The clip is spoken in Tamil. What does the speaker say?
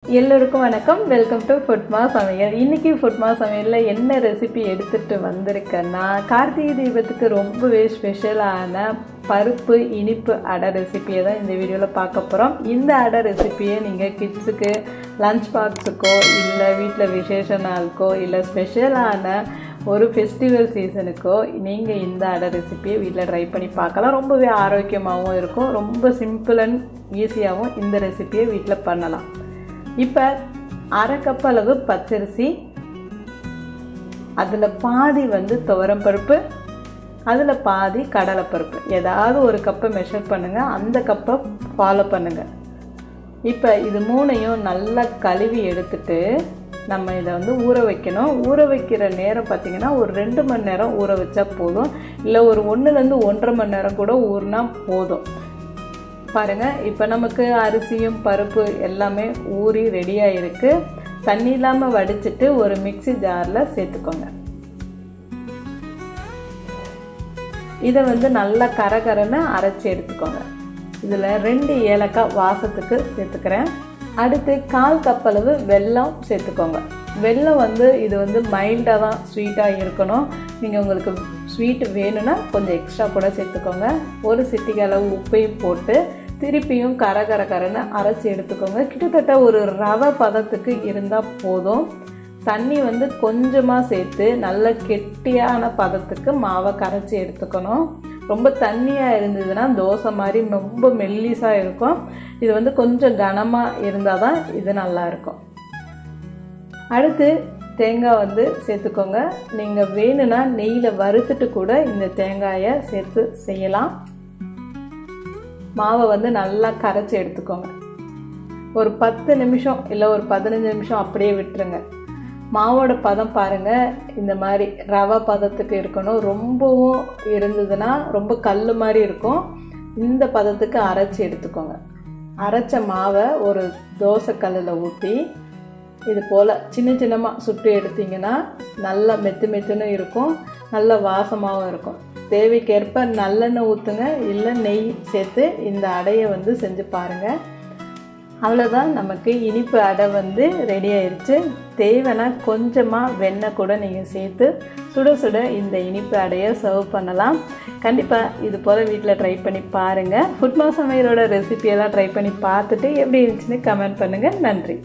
எல்லோருக்கும் வணக்கம். வெல்கம் டு ஃபுட்மா சமையல். இன்றைக்கி ஃபுட்மா சமையலில் என்ன ரெசிபி எடுத்துகிட்டு வந்திருக்கேன்னா, கார்த்திகை தீபத்துக்கு ரொம்பவே ஸ்பெஷலான பருப்பு இனிப்பு அடை ரெசிப்பியை தான் இந்த வீடியோவில் பார்க்க போகிறோம். இந்த அடை ரெசிப்பியை நீங்கள் கிட்ஸுக்கு லஞ்ச் பாக்ஸுக்கோ இல்லை வீட்டில் விசேஷ நாளுக்கோ இல்லை ஸ்பெஷலான ஒரு ஃபெஸ்டிவல் சீசனுக்கோ நீங்கள் இந்த அடை ரெசிப்பியை வீட்டில் ட்ரை பண்ணி பார்க்கலாம். ரொம்பவே ஆரோக்கியமாகவும் இருக்கும். ரொம்ப சிம்பிள் அண்ட் ஈஸியாகவும் இந்த ரெசிப்பியை வீட்டில் பண்ணலாம். இப்போ அரை கப் அளவு பச்சரிசி, அதில் பாதி துவரம்பருப்பு, அதில் பாதி கடலைப்பருப்பு, ஏதாவது ஒரு கப்பை மெஷர் பண்ணுங்கள், அந்த கப்பை ஃபாலோ பண்ணுங்கள். இப்போ இது மூணையும் நல்லா கழுவி எடுத்துட்டு நம்ம இதை ஊற வைக்கணும். ஊற வைக்கிற நேரம் பார்த்திங்கன்னா ஒரு 2 மணி நேரம் ஊற வச்சா போதும், இல்லை ஒரு 1லேருந்து 1.5 மணி நேரம் கூட ஊறினா போதும். பாருங்கள், இப்போ நமக்கு அரிசியும் பருப்பு எல்லாமே ஊறி ரெடியாக இருக்குது. தண்ணி இல்லாமல் வடிச்சிட்டு ஒரு மிக்ஸி ஜாரில் சேர்த்துக்கோங்க. இதை நல்லா கரகரன்னு அரைச்சி எடுத்துக்கோங்க. இதில் 2 ஏலக்காய் வாசத்துக்கு சேர்த்துக்கிறேன். அடுத்து 1/4 கப் அளவு வெல்லம் சேர்த்துக்கோங்க. வெல்லம் இது மைல்டாக தான் ஸ்வீட்டாக இருக்கணும். நீங்கள் உங்களுக்கு ஸ்வீட் வேணும்னா கொஞ்சம் எக்ஸ்ட்ரா கூட சேர்த்துக்கோங்க. ஒரு சிட்டிகை அளவு உப்பையும் போட்டு திருப்பியும் கரகரன்னு அரைச்சி எடுத்துக்கோங்க. கிட்டத்தட்ட ஒரு ரவை பதத்துக்கு இருந்தால் போதும். தண்ணி கொஞ்சமாக சேர்த்து நல்ல கெட்டியான பதத்துக்கு மாவை கரைச்சி எடுத்துக்கணும். ரொம்ப தண்ணியாக இருந்ததுன்னா தோசை மாதிரி ரொம்ப மெல்லிஸாக இருக்கும். இது கொஞ்சம் கனமாக இருந்தால் தான் இது நல்லாயிருக்கும். அடுத்து தேங்காய் சேர்த்துக்கோங்க. நீங்கள் வேணும்னா நெய்யில் வறுத்துட்டு கூட இந்த தேங்காயை சேர்த்து செய்யலாம். மாவை நல்லா கரைச்சி எடுத்துக்கோங்க. ஒரு 10 நிமிஷம் இல்லை ஒரு 15 நிமிஷம் அப்படியே விட்டுருங்க. மாவோட பதம் பாருங்கள், இந்த மாதிரி ரவை பதத்துக்கு இருக்கணும். ரொம்பவும் இருந்ததுன்னா ரொம்ப கல் மாதிரி இருக்கும். இந்த பதத்துக்கு அரைச்சி எடுத்துக்கோங்க. அரைச்ச மாவை ஒரு தோசை கல்லில் ஊற்றி இது போல் சின்னமாக சுட்டு எடுத்திங்கன்னா நல்லா மெத்துன்னு இருக்கும். நல்ல வாசமாகவும் இருக்கும். தேவைக்கேற்ப நல்லெண்ணெய் ஊற்றுங்க, இல்லை நெய் சேர்த்து இந்த அடையை செஞ்சு பாருங்கள். அவ்வளோதான், நமக்கு இனிப்பு அடை ரெடி ஆயிடுச்சு. தேவைன்னா கொஞ்சமாக வெண்ணெய் கூட நீங்கள் சேர்த்து சுட சுட இந்த இனிப்பு அடையை சர்வ் பண்ணலாம். கண்டிப்பாக இது போல் வீட்டில் ட்ரை பண்ணி பாருங்கள். ஃபுட்மா சமையலோட ரெசிபியெல்லாம் ட்ரை பண்ணி பார்த்துட்டு எப்படி இருந்துச்சுன்னு கமெண்ட் பண்ணுங்கள். நன்றி.